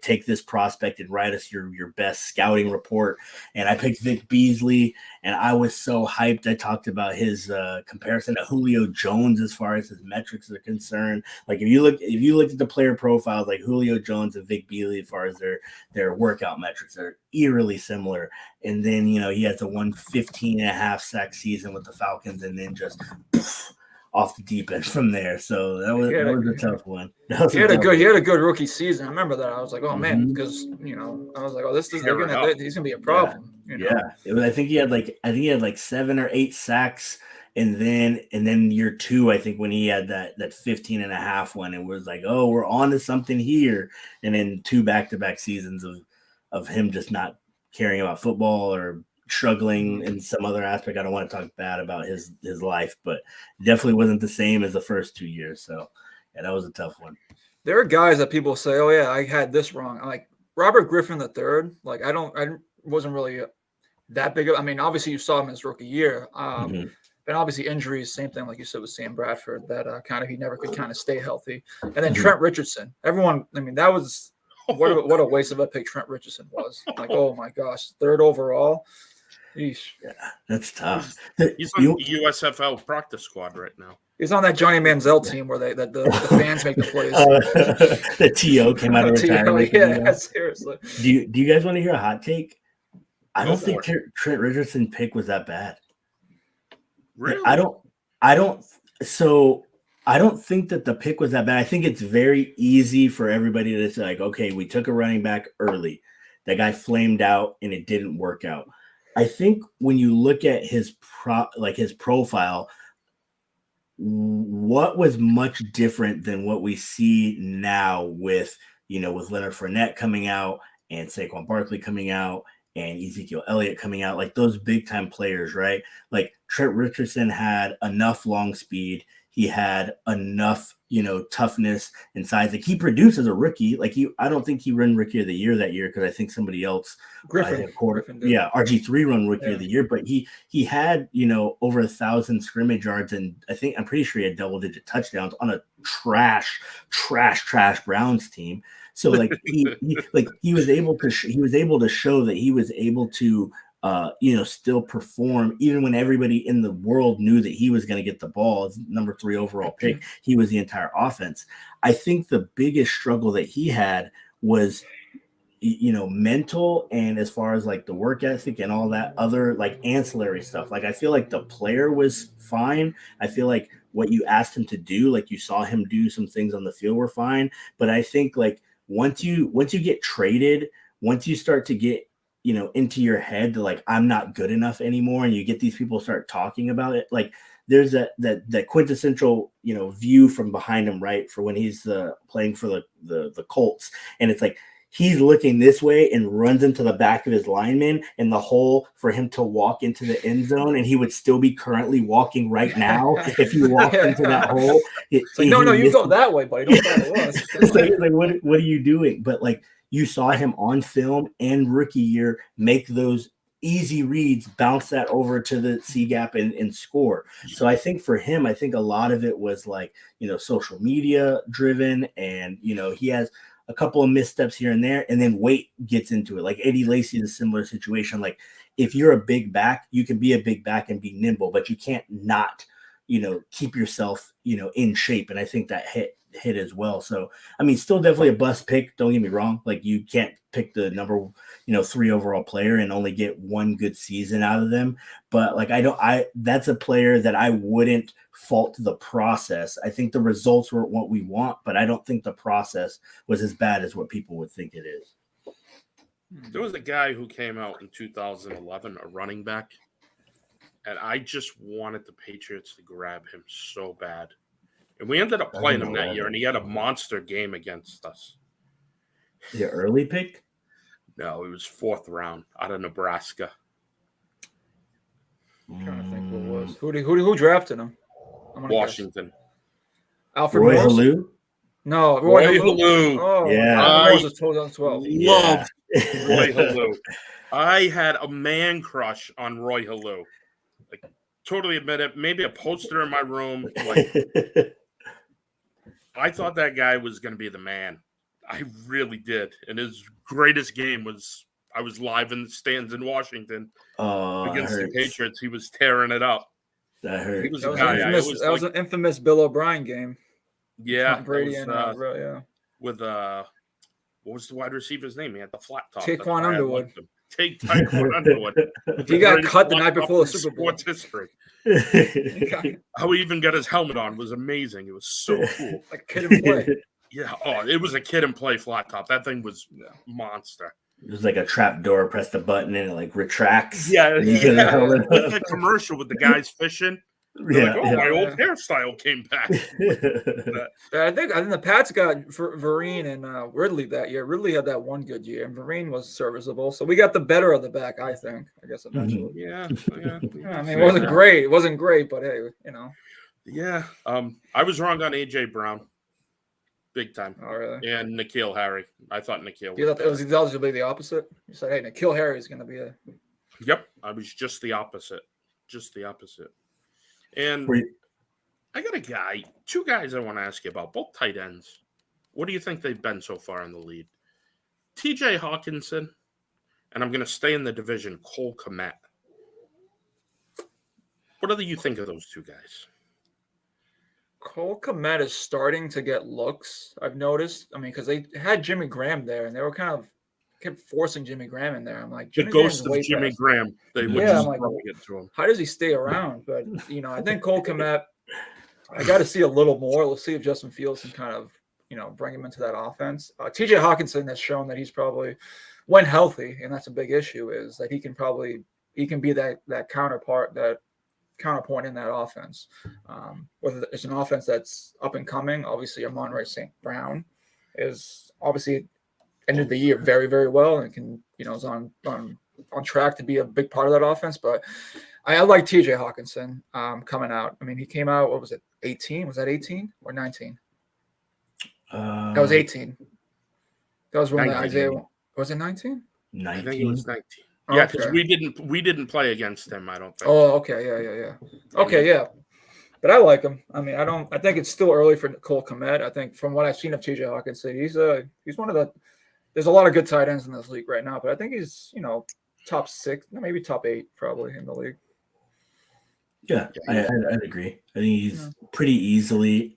take this prospect and write us your best scouting report. And I picked Vic Beasley, and I was so hyped. I talked about his comparison to Julio Jones as far as his metrics are concerned. Like if you look at the player profiles, like Julio Jones and Vic Beasley, as far as their workout metrics are eerily similar. And then, he has a 115.5 sack season with the Falcons, and then just off the deep end from there. So that was a tough one. He had a good rookie season. I remember that. I was like, oh man, because I was like, oh, he's gonna be a problem. I think he had like 7 or 8 sacks, and then year 2, I think when he had that 15.5 one, it was like, oh, we're on to something here. And then 2 back-to-back seasons of him just not caring about football or struggling in some other aspect. I don't want to talk bad about his life, but definitely wasn't the same as the first 2 years. So yeah, that was a tough one. There are guys that people say, oh yeah, I had this wrong. Like Robert Griffin III. Like I wasn't really that big of, I mean, obviously you saw him his rookie year. And obviously injuries, same thing like you said with Sam Bradford, that kind of he never could kind of stay healthy. And then Trent Richardson. Everyone, I mean, that was what a waste of a pick Trent Richardson was. Like, oh my gosh, 3rd overall. Yeesh. Yeah, that's tough. He's on the USFL practice squad right now. He's on that Johnny Manziel team where the fans make the plays. The TO came out of retirement. Yeah, seriously. Do you guys want to hear a hot take? I don't think Trent Richardson pick was that bad. Really? I don't think that the pick was that bad. I think it's very easy for everybody to say, like, okay, we took a running back early. That guy flamed out and it didn't work out. I think when you look at his profile, what was much different than what we see now with Leonard Fournette coming out and Saquon Barkley coming out and Ezekiel Elliott coming out, like those big time players, right? Like Trent Richardson had enough long speed. He had enough, toughness and size. Like he produced as a rookie. Like I don't think he ran rookie of the year that year because I think somebody else, Griffin RG3 run rookie of the year. But he had over 1,000 scrimmage yards, and I'm pretty sure he had double-digit touchdowns on a trash Browns team. So like he was able to show that he was able to still perform even when everybody in the world knew that he was going to get the ball as number 3 overall pick. He was the entire offense. I think the biggest struggle that he had was, mental, and as far as like the work ethic and all that other like ancillary stuff. Like I feel like the player was fine. I feel like what you asked him to do, like you saw him do some things on the field were fine. But I think like once you get traded, once you start to get into your head to like, I'm not good enough anymore. And you get these people start talking about it. Like there's that quintessential, view from behind him, right? For when he's playing for the Colts. And it's like, he's looking this way and runs into the back of his lineman and the hole for him to walk into the end zone. And he would still be currently walking right now if he walked into that hole. No, you go that way, buddy. Don't go that way. It's like, what are you doing? But like, you saw him on film and rookie year make those easy reads, bounce that over to the C gap and score. So I think for him, I think a lot of it was like, social media driven, and, he has a couple of missteps here and there, and then weight gets into it. Like Eddie Lacy is a similar situation. Like if you're a big back, you can be a big back and be nimble, but you can't not, keep yourself, in shape. And I think that hit hit as well. So, I mean, still definitely a bust pick. Don't get me wrong. Like, you can't pick the number, 3 overall player and only get one good season out of them. But like, that's a player that I wouldn't fault the process. I think the results were what we want, but I don't think the process was as bad as what people would think it is. There was a guy who came out in 2011, a running back, and I just wanted the Patriots to grab him so bad. And we ended up playing him that year, and he had a monster game against us. The early pick? No, it was 4th round out of Nebraska. I'm trying to think who it was. Who drafted him? Washington. Guess. Alfred Roy Morris? Halou? No, Roy Halou. Oh, yeah. Alfred Morris was 2012. Loved Roy Halou. I had a man crush on Roy Halou. Like, totally admit it. Maybe a poster in my room. Like, I thought that guy was going to be the man. I really did. And his greatest game was I was live in the stands in Washington against the Patriots. He was tearing it up. That hurt. He was That was an infamous Bill O'Brien game. Yeah. Tom Brady was, and with what was the wide receiver's name? He had the flat top. Taquan Underwood. Taquan Underwood. He got cut the night before the Super Bowl. Sports history. How he even got his helmet on was amazing. It was so cool. Like a kid in play. Yeah. Oh, it was a kid and play flat top. That thing was monster. It was like a trap door. Press the button and it like retracts. Yeah. With the commercial with the guys fishing. Yeah, like, my old hairstyle came back. I think the Pats got Vereen and Ridley that year. Ridley had that one good year, and Vereen was serviceable. So we got the better of the back, I think. I guess eventually. Yeah. I mean, it wasn't great. It wasn't great, but hey, Yeah. I was wrong on AJ Brown. Big time. Oh, really? And N'Keal Harry. I thought N'Keal You thought it was eligible the opposite? You said, hey, N'Keal Harry is going to be a. Yep. I was just the opposite. And I got two guys I want to ask you about, both tight ends. What do you think they've been so far in the lead? TJ Hawkinson, and I'm going to stay in the division, Cole Kmet. What do you think of those two guys? Cole Kmet is starting to get looks, I've noticed. I mean, because they had Jimmy Graham there, and they were kept forcing Jimmy Graham in there. I'm like, the ghost of Jimmy Graham. They would just like, it to him. How does he stay around? But I think Cole Kmet, I got to see a little more. Let's see if Justin Fields can kind of bring him into that offense. TJ Hawkinson has shown that he's probably, when healthy, and that's a big issue, is that he can be that counterpoint in that offense. Whether it's an offense that's up and coming, obviously Amon-Ra St. Brown is obviously ended the year very, very well and can, is on track to be a big part of that offense. But I like TJ Hawkinson coming out. I mean, he came out, what was it, 18? Was that 18 or 19? That was 18. That was when Isaiah was it 19? 19. I think it was 19. Yeah, because we didn't play against them, I don't think. Oh, okay, yeah. Okay, yeah. But I like him. I mean, I think it's still early for Cole Kmet. I think from what I've seen of TJ Hawkinson, he's one of the. There's a lot of good tight ends in this league right now, but I think he's top 6, maybe top 8 probably in the league. Yeah, I'd agree. I think he's pretty easily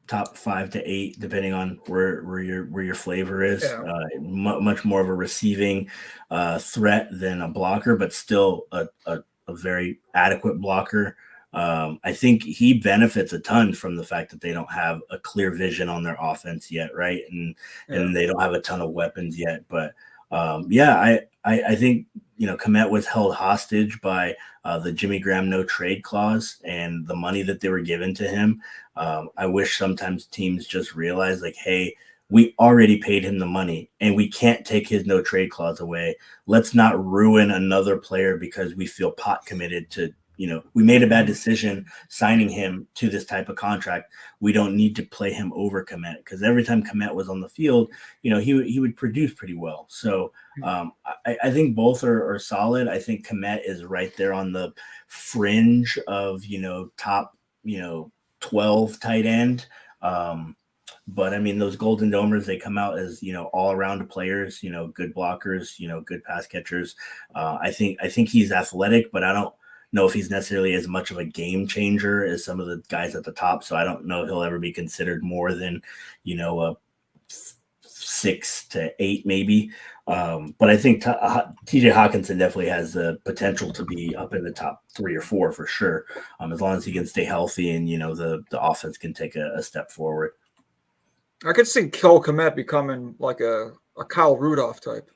top 5 to 8, depending on where your flavor is. Yeah. Much more of a receiving threat than a blocker, but still a very adequate blocker. I think he benefits a ton from the fact that they don't have a clear vision on their offense yet, right? And they don't have a ton of weapons yet. But I think Kmet was held hostage by the Jimmy Graham no trade clause and the money that they were given to him. I wish sometimes teams just realize, like, hey, we already paid him the money and we can't take his no trade clause away. Let's not ruin another player because we feel pot committed to, we made a bad decision signing him to this type of contract. We don't need to play him over Kmet, because every time Kmet was on the field, he would produce pretty well. So I think both are solid. I think Kmet is right there on the fringe of, top, 12 tight end. But I mean, those Golden Domers, they come out as, all around players, good blockers, good pass catchers. I think he's athletic, but I don't, know if he's necessarily as much of a game changer as some of the guys at the top. So I don't know if he'll ever be considered more than, a 6 to 8 maybe. But I think TJ Hawkinson definitely has the potential to be up in the top 3 or 4 for sure, as long as he can stay healthy and, the offense can take a step forward. I could see Cole Kmet becoming like a Kyle Rudolph type.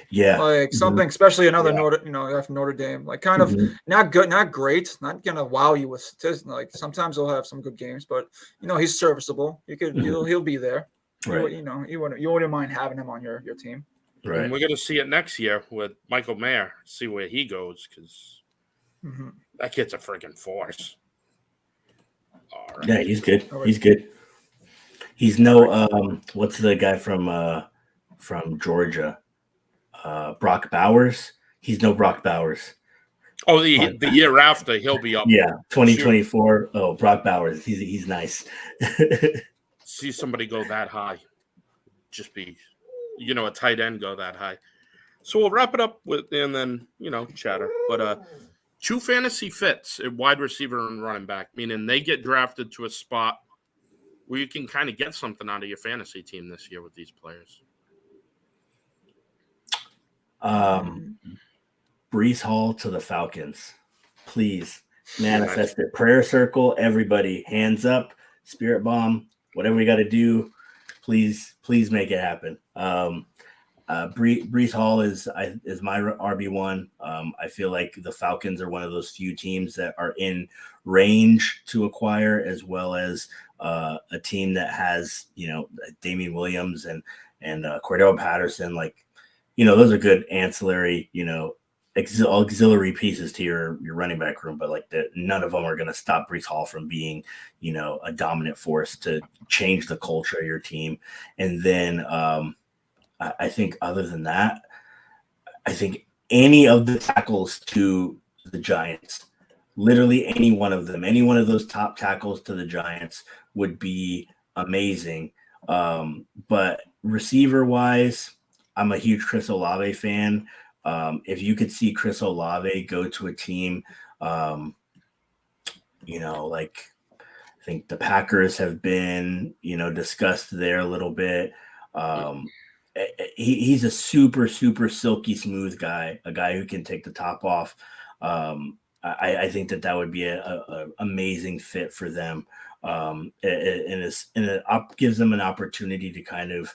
Yeah. Like something, especially another after Notre Dame, like kind of not good, not great, not going to wow you with statistics. Like sometimes he'll have some good games, but he's serviceable. He'll be there. Right. You wouldn't mind having him on your team. Right. And we're going to see it next year with Michael Mayer, see where he goes, because that kid's a freaking force. All right. Yeah, he's good. He's good. He's no what's the guy from Georgia? Brock Bowers. He's no Brock Bowers. Oh, the year after he'll be up. Yeah, 2024. Oh, Brock Bowers. He's nice. See somebody go that high. Just be a tight end go that high. So we'll wrap it up with and then, chatter. But 2 fantasy fits at wide receiver and running back, meaning they get drafted to a spot where you can kind of get something out of your fantasy team this year with these players. Breece Hall to the Falcons. Please manifest it. Prayer circle, everybody, hands up, spirit bomb, whatever we got to do. Please make it happen. Breece Hall is my RB1. I feel like the Falcons are one of those few teams that are in range to acquire, as well as a team that has, Damian Williams and Cordell Patterson. Like, those are good ancillary, auxiliary pieces to your running back room, but like none of them are going to stop Breece Hall from being, a dominant force to change the culture of your team. And then I think other than that, I think any of the tackles to the Giants, literally any one of them, any one of those top tackles to the Giants would be amazing. But receiver wise, I'm a huge Chris Olave fan. If you could see Chris Olave go to a team, like I think the Packers have been, discussed there a little bit. He's a super, super silky smooth guy, a guy who can take the top off. I think that would be a amazing fit for them. And it gives them an opportunity to kind of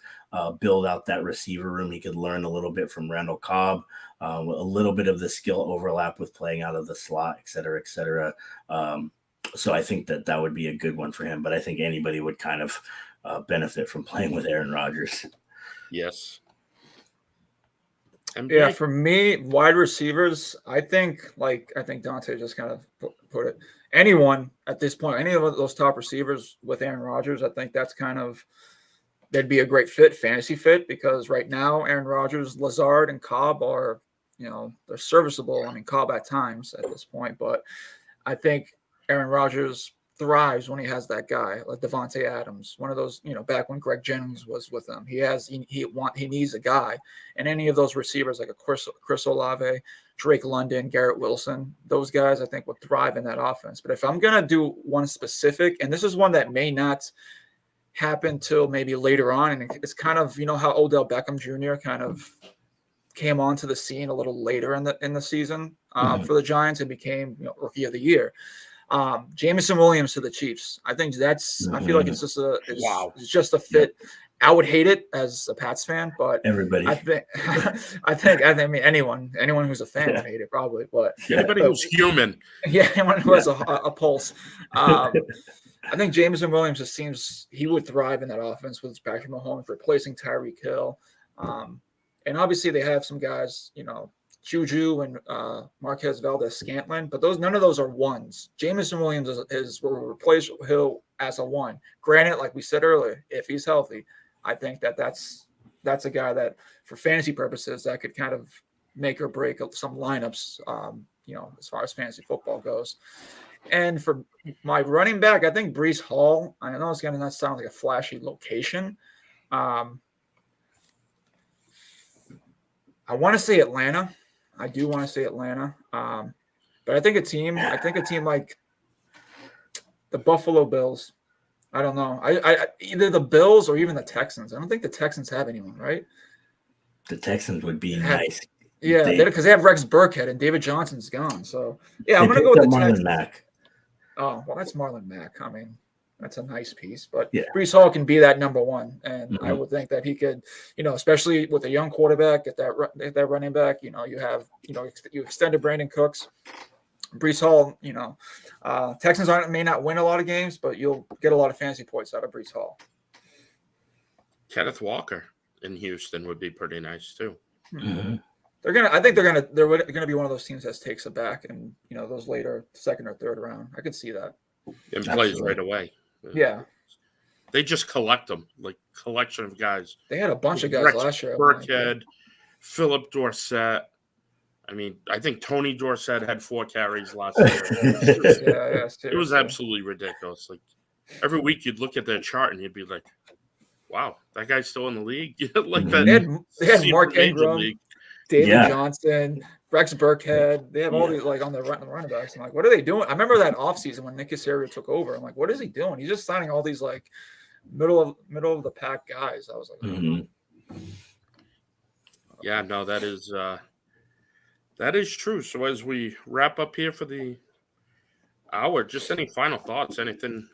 build out that receiver room. He could learn a little bit from Randall Cobb, a little bit of the skill overlap with playing out of the slot, et cetera, et cetera. So I think that would be a good one for him. But I think anybody would kind of benefit from playing with Aaron Rodgers. Yes. Yeah, for me, wide receivers, I think Dante just kind of put it. Anyone at this point, any of those top receivers with Aaron Rodgers, I think that'd be a great fantasy fit, because right now Aaron Rodgers, Lazard, and Cobb are, they're serviceable. I mean, Cobb at times at this point, but I think Aaron Rodgers thrives when he has that guy like Devontae Adams, one of those, back when Greg Jennings was with him. He needs a guy, and any of those receivers like a Chris Olave, Drake London, Garrett Wilson, those guys I think would thrive in that offense. But if I'm gonna do one specific, and this is one that may not happen till maybe later on, and it's kind of how Odell Beckham Jr. kind of came onto the scene a little later in the season for the Giants and became rookie of the year. Jameson Williams to the Chiefs. I think I feel like it's just a fit. I would hate it as a Pats fan, but everybody, I think anyone who's a fan would hate it probably, but anybody who's human. Yeah. Anyone who has a pulse. I think Jameson Williams just seems he would thrive in that offense with Patrick Mahomes replacing Tyreek Hill. And obviously they have some guys, Juju and Marquez Valdez-Scantling, but none of those are ones. Jameson Williams will replace Hill as a one. Granted, like we said earlier, if he's healthy, I think that's a guy that, for fantasy purposes, that could kind of make or break some lineups, as far as fantasy football goes. And for my running back, I think Breece Hall. I know it's going to not sound like a flashy location. I want to say Atlanta. I do want to say Atlanta. But I think a team like the Buffalo Bills. I don't know. I either the Bills or even the Texans. I don't think the Texans have anyone, right? The Texans would be nice. Yeah, because they have Rex Burkhead and David Johnson's gone. So yeah, I'm gonna go with the Marlon Texans. Mack. Oh well, that's Marlon Mack. I mean, that's a nice piece, but Yeah. Brees Hall can be that number one, and I Mhm. would think that he could, especially with a young quarterback, get that running back. You extended Brandon Cooks, Brees Hall. Texans may not win a lot of games, but you'll get a lot of fantasy points out of Brees Hall. Kenneth Walker in Houston would be pretty nice too. Mhm. I think they're gonna be one of those teams that takes it back, and those later second or third round. I could see that. And plays right away. Yeah. They just collect them, like collection of guys. They had a bunch of guys Rex last year. Burkhead, Philip Dorsett. I mean, I think Tony Dorsett had 4 carries last year. It was absolutely ridiculous. Like every week you'd look at their chart and you'd be like, wow, that guy's still in the league. Like that. They had Mark Ingram, David Johnson, Rex Burkhead. They have all these like on the running backs. I'm like, what are they doing? I remember that offseason when Nick Caserio took over. I'm like, what is he doing? He's just signing all these like middle of the pack guys. I was like, yeah, no, that is true. So as we wrap up here for the hour, just any final thoughts, anything,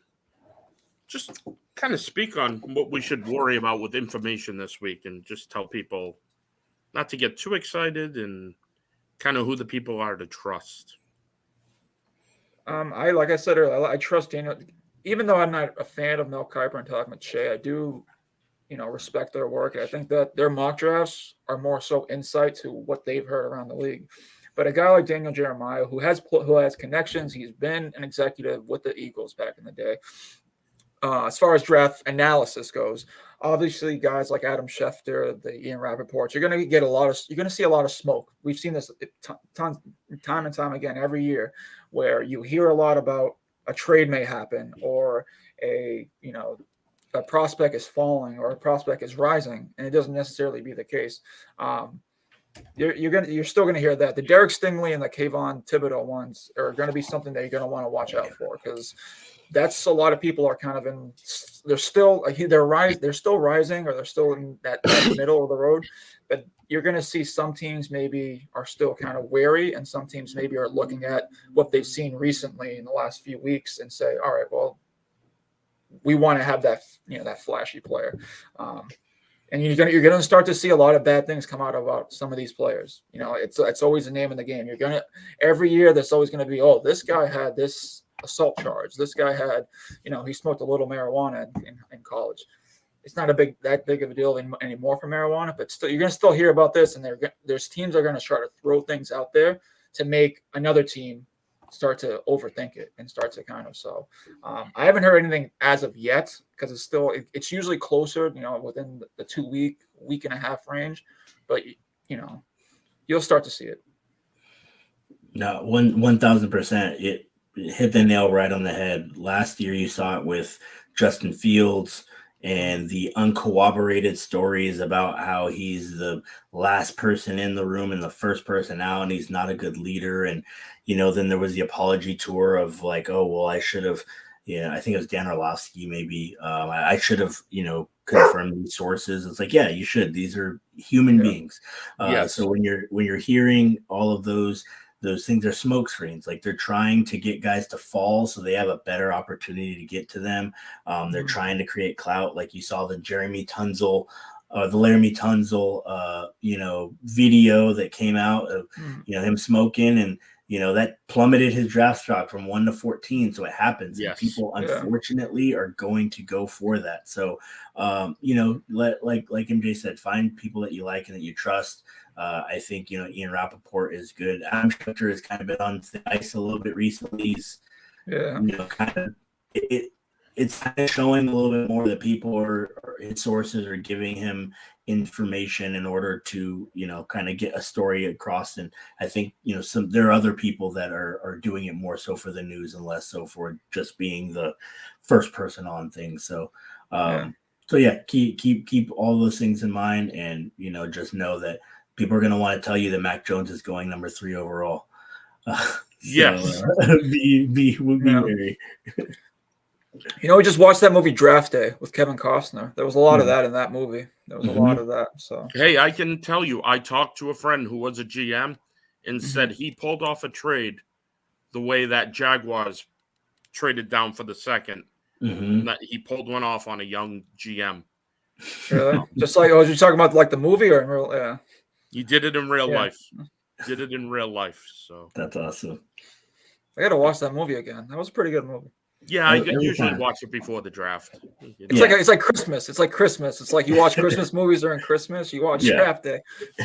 just kind of speak on what we should worry about with information this week and just tell people not to get too excited and kind of who the people are to trust. Like I said earlier, I trust Daniel, even though I'm not a fan of Mel Kiper and Todd McShay. I do, respect their work. I think that their mock drafts are more so insight to what they've heard around the league. But a guy like Daniel Jeremiah, who has connections, he's been an executive with the Eagles back in the day. As far as draft analysis goes, obviously guys like Adam Schefter, the Ian Rappaports, you're going to see a lot of smoke. We've seen this time and time again every year, where you hear a lot about a trade may happen, or a prospect is falling, or a prospect is rising, and it doesn't necessarily be the case. You're still gonna hear that. The Derek Stingley and the Kayvon Thibodeau ones are going to be something that you're going to want to watch out for, because that's a lot of people are kind of they're still rising, or they're still in that middle of the road. But you're going to see some teams maybe are still kind of wary, and some teams maybe are looking at what they've seen recently in the last few weeks and say, all right, well, we want to have that, that flashy player. And you're going to start to see a lot of bad things come out about some of these players. It's always the name of the game. Every year there's always going to be, oh, this guy had this assault charge. This guy had, he smoked a little marijuana in college. It's not that big of a deal anymore for marijuana, but still, you're going to still hear about this. And there's teams that are going to try to throw things out there to make another team start to overthink it and start to kind of. So I haven't heard anything as of yet, because it's usually closer, within the 2 week and a half range, but you'll start to see it. No, 1,000%. It hit the nail right on the head. Last year you saw it with Justin Fields and the uncorroborated stories about how he's the last person in the room and the first person out, and he's not a good leader. And, then there was the apology tour of like, oh, well, I should have, I think it was Dan Orlovsky, maybe. I should have, confirmed these sources. It's like, yeah, you should. These are human beings. Yes. So when you're hearing all of those things are smoke screens. Like they're trying to get guys to fall so they have a better opportunity to get to them. They're trying to create clout. Like you saw the Laramie Tunzel, video that came out of, him smoking, and, that plummeted his draft stock from 1 to 14. So it happens. Yes. And people unfortunately are going to go for that. So, like MJ said, find people that you like and that you trust. I think, Ian Rappaport is good. Adam Schefter has kind of been on the ice a little bit recently. He's, it's kind of showing a little bit more that people or his sources are giving him information in order to, kind of get a story across. And I think, there are other people that are doing it more so for the news and less so for just being the first person on things. So, keep all those things in mind, and, just know that people are going to want to tell you that Mac Jones is going number 3 overall. Yes. Be merry. You know, we just watched that movie Draft Day with Kevin Costner. There was a lot of that in that movie. There was a lot of that. So Hey, I can tell you, I talked to a friend who was a GM and said he pulled off a trade the way that Jaguars traded down for the second. That he pulled one off on a young GM. really, just like, was you talking about like the movie or in real? Yeah, He did it in real Yeah. life. Did it in real life. So That's awesome. I got to watch that movie again. That was a pretty good movie. yeah, I Every usually time. watch it before the draft. It's like Christmas. It's like Christmas. It's like you watch Christmas movies during Christmas. You watch Yeah. Draft Day, a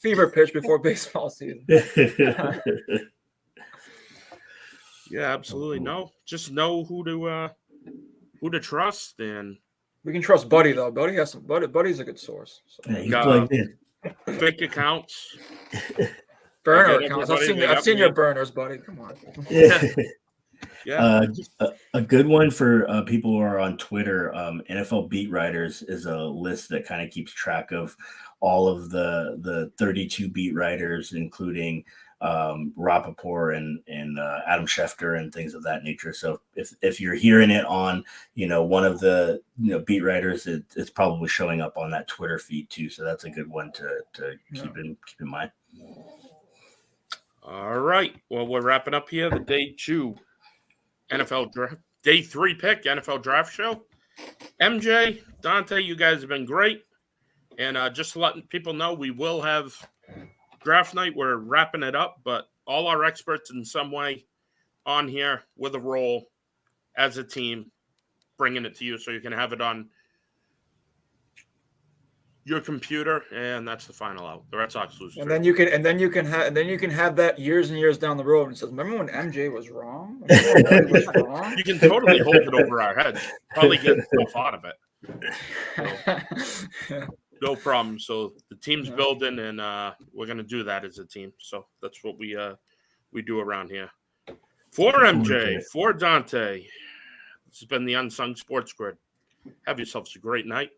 fever pitch before baseball season. Yeah, absolutely. No, just know who to trust, and We can trust Buddy though. Buddy has some. Buddy's a good source. So. Yeah, he's plugged in. fake accounts. Burner Again, accounts. everybody, I've seen your burners, Buddy. Come on. Yeah. A good one for people who are on Twitter, NFL Beat Writers is a list that kind of keeps track of all of the 32 beat writers, including Rappaport and Adam Schefter and things of that nature. So if you're hearing it on, one of the beat writers, it's probably showing up on that Twitter feed too. So that's a good one to keep in mind. All right. Well, we're wrapping up here. The day 2 NFL draft, day 3 pick NFL draft show. MJ, Dante, you guys have been great. And just letting people know, we will have draft night. We're wrapping it up, but all our experts in some way on here with a role as a team, bringing it to you so you can have it on your computer, and that's the final out. The Red Sox lose. And then you can have that years and years down the road and says, "Remember when MJ was wrong?" You can totally hold it over our heads. Probably get stuff out of it. So, no problem. So the team's building, and we're gonna do that as a team. So that's what we do around here. For MJ, for Dante, this has been the Unsung Sports Grid. Have yourselves a great night.